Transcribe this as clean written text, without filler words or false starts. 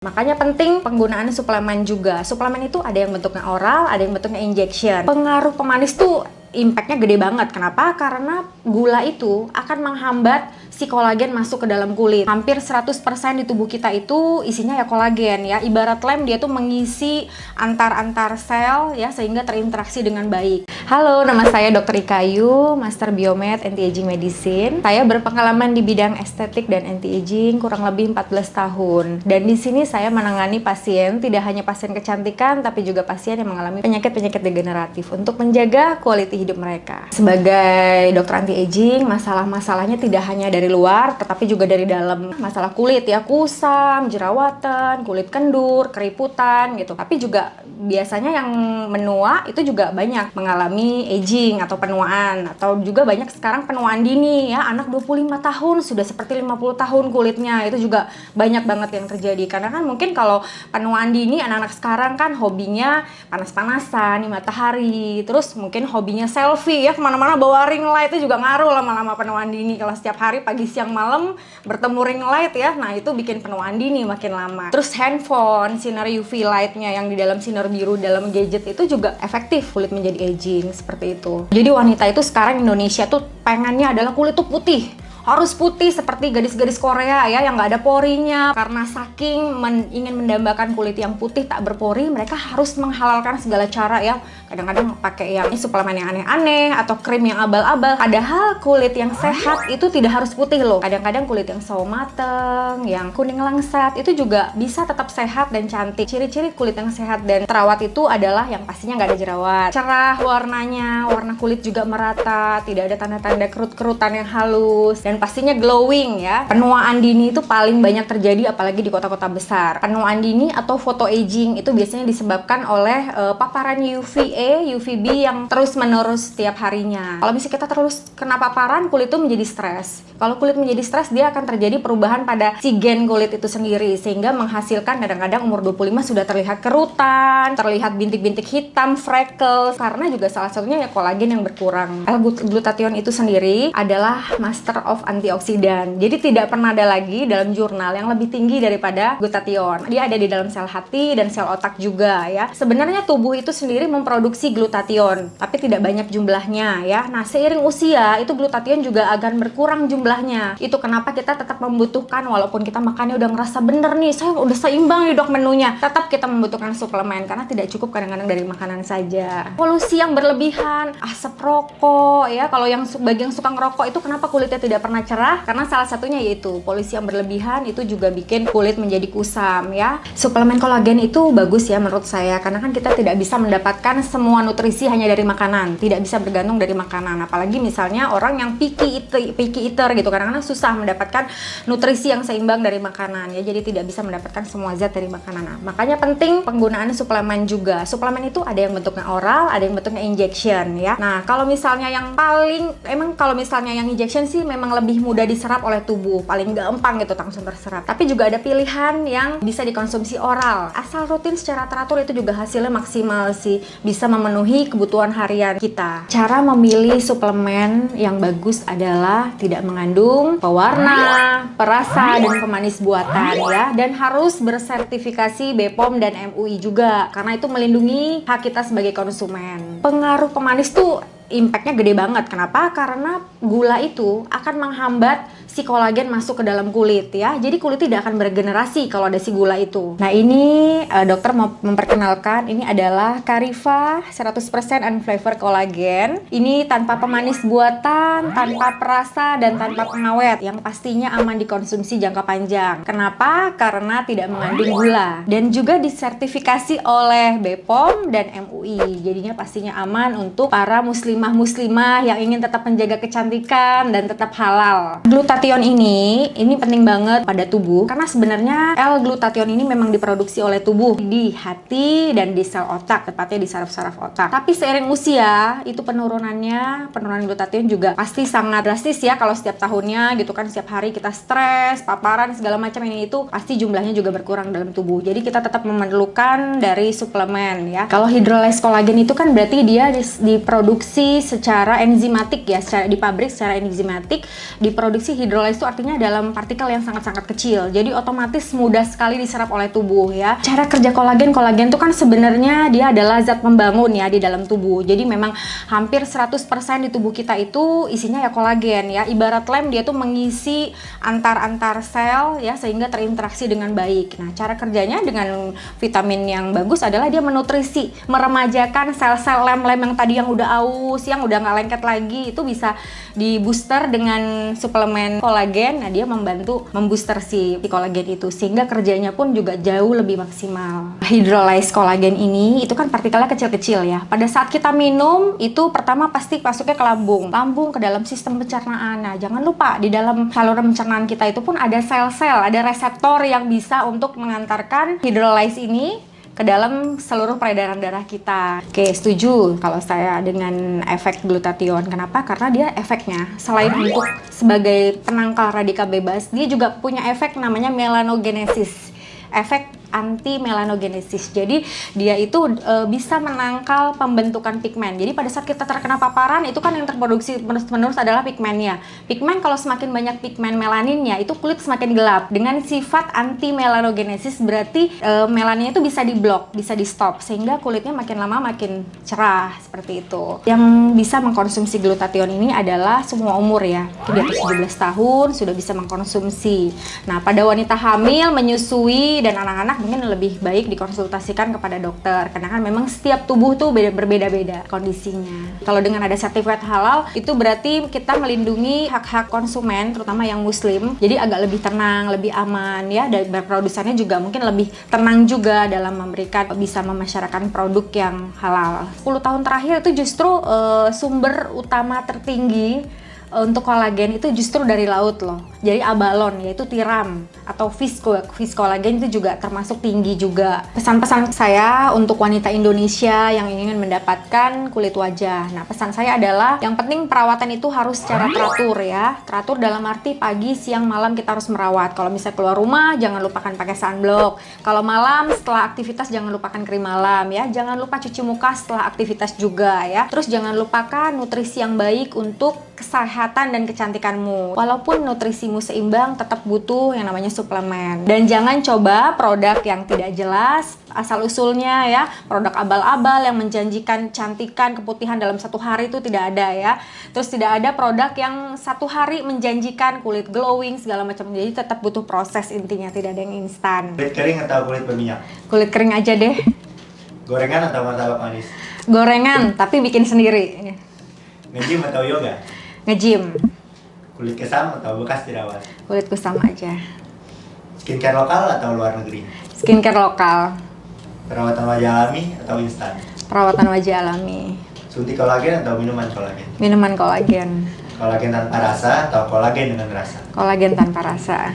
Makanya penting penggunaan suplemen juga. Suplemen itu ada yang bentuknya oral, ada yang bentuknya injection. Pengaruh pemanis tuh impact-nya gede banget. Kenapa? Karena gula itu akan menghambat si kolagen masuk ke dalam kulit. Hampir 100% di tubuh kita itu isinya ya kolagen ya. Ibarat lem, dia tuh mengisi antar sel ya sehingga terinteraksi dengan baik. Halo, nama saya Dr. Ikayu, Master Biomed Anti-Aging Medicine. Saya berpengalaman di bidang estetik dan anti-aging kurang lebih 14 tahun. Dan di sini saya menangani pasien, tidak hanya pasien kecantikan tapi juga pasien yang mengalami penyakit-penyakit degeneratif untuk menjaga quality hidup mereka. Sebagai dokter anti-aging, masalah-masalahnya tidak hanya dari luar tetapi juga dari dalam. Masalah kulit ya, kusam, jerawatan, kulit kendur, keriputan gitu. Tapi juga biasanya yang menua itu juga banyak mengalami aging atau penuaan, atau juga banyak sekarang penuaan dini ya, anak 25 tahun sudah seperti 50 tahun kulitnya. Itu juga banyak banget yang terjadi karena kan mungkin kalau penuaan dini anak-anak sekarang kan hobinya panas-panasan di matahari, terus mungkin hobinya selfie ya, kemana-mana bawa ring light, itu juga ngaruh lama-lama penuaan dini. Kalau setiap hari pagi siang malam bertemu ring light ya, nah itu bikin penuaan dini makin lama. Terus handphone, sinar UV lightnya yang di dalam sinar biru dalam gadget itu juga efektif kulit menjadi aging seperti itu. Jadi wanita itu sekarang Indonesia tuh pengennya adalah kulit tuh putih, harus putih seperti gadis-gadis Korea ya yang nggak ada porinya. Karena saking ingin mendambakan kulit yang putih tak berpori, mereka harus menghalalkan segala cara ya. Kadang-kadang pakai yang suplemen yang aneh-aneh atau krim yang abal-abal. Padahal kulit yang sehat itu tidak harus putih loh. Kadang-kadang kulit yang sawo mateng, yang kuning langsat itu juga bisa tetap sehat dan cantik. Ciri-ciri kulit yang sehat dan terawat itu adalah yang pastinya nggak ada jerawat, cerah warnanya, warna kulit juga merata, tidak ada tanda-tanda kerut-kerutan yang halus, dan pastinya glowing ya. Penuaan dini itu paling banyak terjadi apalagi di kota-kota besar. Penuaan dini atau photo aging itu biasanya disebabkan oleh paparan UVA, UVB yang terus-menerus setiap harinya. Kalau misalnya kita terus kena paparan, kulit itu menjadi stres. Kalau kulit menjadi stres, dia akan terjadi perubahan pada si gen kulit itu sendiri sehingga menghasilkan kadang-kadang umur 25 sudah terlihat kerutan, terlihat bintik-bintik hitam, freckles, karena juga salah satunya ya kolagen yang berkurang. L-glutathione itu sendiri adalah master of antioksidan. Jadi tidak pernah ada lagi dalam jurnal yang lebih tinggi daripada glutathione. Dia ada di dalam sel hati dan sel otak juga ya. Sebenarnya tubuh itu sendiri memproduksi glutathione, tapi tidak banyak jumlahnya ya. Nah, seiring usia itu glutathione juga akan berkurang jumlahnya. Itu kenapa kita tetap membutuhkan, walaupun kita makannya udah ngerasa bener nih, saya udah seimbang nih dok menunya, tetap kita membutuhkan suplemen karena tidak cukup kadang-kadang dari makanan saja. Polusi yang berlebihan, asap rokok ya. Kalau yang bagi yang suka ngerokok itu kenapa kulitnya tidak pernah cerah? Karena salah satunya yaitu polusi yang berlebihan itu juga bikin kulit menjadi kusam ya. Suplemen kolagen itu bagus ya menurut saya, karena kan kita tidak bisa mendapatkan semua nutrisi hanya dari makanan, tidak bisa bergantung dari makanan. Apalagi misalnya orang yang picky eater gitu, kadang-kadang susah mendapatkan nutrisi yang seimbang dari makanan ya, jadi tidak bisa mendapatkan semua zat dari makanan. Nah, makanya penting penggunaan suplemen juga. Suplemen itu ada yang bentuknya oral, ada yang bentuknya injection ya. Nah, kalau misalnya yang kalau misalnya yang injection sih memang lebih mudah diserap oleh tubuh, paling gampang gitu langsung terserap. Tapi juga ada pilihan yang bisa dikonsumsi oral. Asal rutin secara teratur itu juga hasilnya maksimal sih, bisa memenuhi kebutuhan harian kita. Cara memilih suplemen yang bagus adalah tidak mengandung pewarna, perasa, dan pemanis buatan ya, dan harus bersertifikasi BPOM dan MUI juga karena itu melindungi hak kita sebagai konsumen. Pengaruh pemanis tuh impact-nya gede banget. Kenapa? Karena gula itu akan menghambat si kolagen masuk ke dalam kulit ya. Jadi kulit tidak akan beregenerasi kalau ada si gula itu. Nah, ini dokter mau memperkenalkan, ini adalah Cariva 100% Unflavor Collagen. Ini tanpa pemanis buatan, tanpa perasa, dan tanpa pengawet, yang pastinya aman dikonsumsi jangka panjang. Kenapa? Karena tidak mengandung gula dan juga disertifikasi oleh BPOM dan MUI. Jadinya pastinya aman untuk para muslimah yang ingin tetap menjaga kecantikan dan tetap halal. Glutathione ini penting banget pada tubuh karena sebenarnya L-glutathione ini memang diproduksi oleh tubuh di hati dan di sel otak, tepatnya di saraf-saraf otak. Tapi seiring usia itu penurunan glutathione juga pasti sangat drastis ya. Kalau setiap tahunnya gitu kan, setiap hari kita stres, paparan segala macam ini itu pasti jumlahnya juga berkurang dalam tubuh. Jadi kita tetap memerlukan dari suplemen ya. Kalau hydrolyze kolagen itu kan berarti dia diproduksi secara enzimatik ya, secara di pabrik pabrik secara enzimatik, diproduksi hidrolysis itu artinya dalam partikel yang sangat-sangat kecil. Jadi otomatis mudah sekali diserap oleh tubuh ya. Cara kerja kolagen itu kan sebenarnya dia adalah zat pembangun ya di dalam tubuh. Jadi memang hampir 100% di tubuh kita itu isinya ya kolagen ya. Ibarat lem, dia tuh mengisi antar sel ya sehingga terinteraksi dengan baik. Nah, cara kerjanya dengan vitamin yang bagus adalah dia menutrisi, meremajakan sel-sel lem-lem yang tadi yang udah aus, yang udah nggak lengket lagi, itu bisa di booster dengan suplemen kolagen. Nah, dia membantu membooster si kolagen itu sehingga kerjanya pun juga jauh lebih maksimal. Hydrolyzed kolagen ini itu kan partikelnya kecil-kecil ya. Pada saat kita minum itu pertama pasti masuknya ke lambung ke dalam sistem pencernaan. Nah, jangan lupa di dalam saluran pencernaan kita itu pun ada sel-sel, ada reseptor yang bisa untuk mengantarkan hydrolyzed ini ke dalam seluruh peredaran darah kita. Oke, setuju kalau saya dengan efek glutathione. Kenapa? Karena dia efeknya selain untuk sebagai penangkal radikal bebas, dia juga punya efek namanya melanogenesis. Efek anti-melanogenesis. Jadi dia itu bisa menangkal pembentukan pigmen. Jadi pada saat kita terkena paparan itu kan yang terproduksi menerus adalah pigmennya. Pigmen kalau semakin banyak pigmen melaninnya itu kulit semakin gelap. Dengan sifat anti-melanogenesis berarti melaninnya itu bisa diblok, bisa di stop sehingga kulitnya makin lama makin cerah seperti itu. Yang bisa mengkonsumsi glutathione ini adalah semua umur ya. Di atas 17 tahun sudah bisa mengkonsumsi. Nah, pada wanita hamil, menyusui dan anak-anak mungkin lebih baik dikonsultasikan kepada dokter karena kan memang setiap tubuh tuh berbeda-beda kondisinya. Kalau dengan ada sertifikat halal itu berarti kita melindungi hak-hak konsumen terutama yang muslim, jadi agak lebih tenang, lebih aman ya, dan produsennya juga mungkin lebih tenang juga dalam memberikan, bisa memasyarakat produk yang halal. 10 tahun terakhir itu justru sumber utama tertinggi untuk kolagen itu justru dari laut loh. Jadi abalon yaitu tiram atau fish kolagen itu juga termasuk tinggi juga. Pesan-pesan saya untuk wanita Indonesia yang ingin mendapatkan kulit wajah. Nah, pesan saya adalah yang penting perawatan itu harus secara teratur ya. Teratur dalam arti pagi, siang, malam kita harus merawat. Kalau misalnya keluar rumah jangan lupakan pakai sunblock. Kalau malam setelah aktivitas jangan lupakan krim malam ya. Jangan lupa cuci muka setelah aktivitas juga ya. Terus jangan lupakan nutrisi yang baik untuk kesehatan dan kecantikanmu. Walaupun nutrisimu seimbang, tetap butuh yang namanya suplemen. Dan jangan coba produk yang tidak jelas asal usulnya ya. Produk abal-abal yang menjanjikan cantikan, keputihan dalam 1 hari itu tidak ada ya. Terus tidak ada produk yang 1 hari menjanjikan kulit glowing segala macam. Jadi tetap butuh proses, intinya tidak ada yang instan. Kulit kering atau kulit berminyak? Kulit kering aja deh. Gorengan atau martabak manis? Gorengan, tapi bikin sendiri. Nge-gym atau yoga? Nge-gym. Kulit kusam atau bekas jerawat? Kulit kusam aja. Skincare lokal atau luar negeri? Skincare lokal. Perawatan wajah alami atau instan? Perawatan wajah alami. Suntik kolagen atau minuman kolagen? Minuman kolagen. Kolagen tanpa rasa atau kolagen dengan rasa? Kolagen tanpa rasa.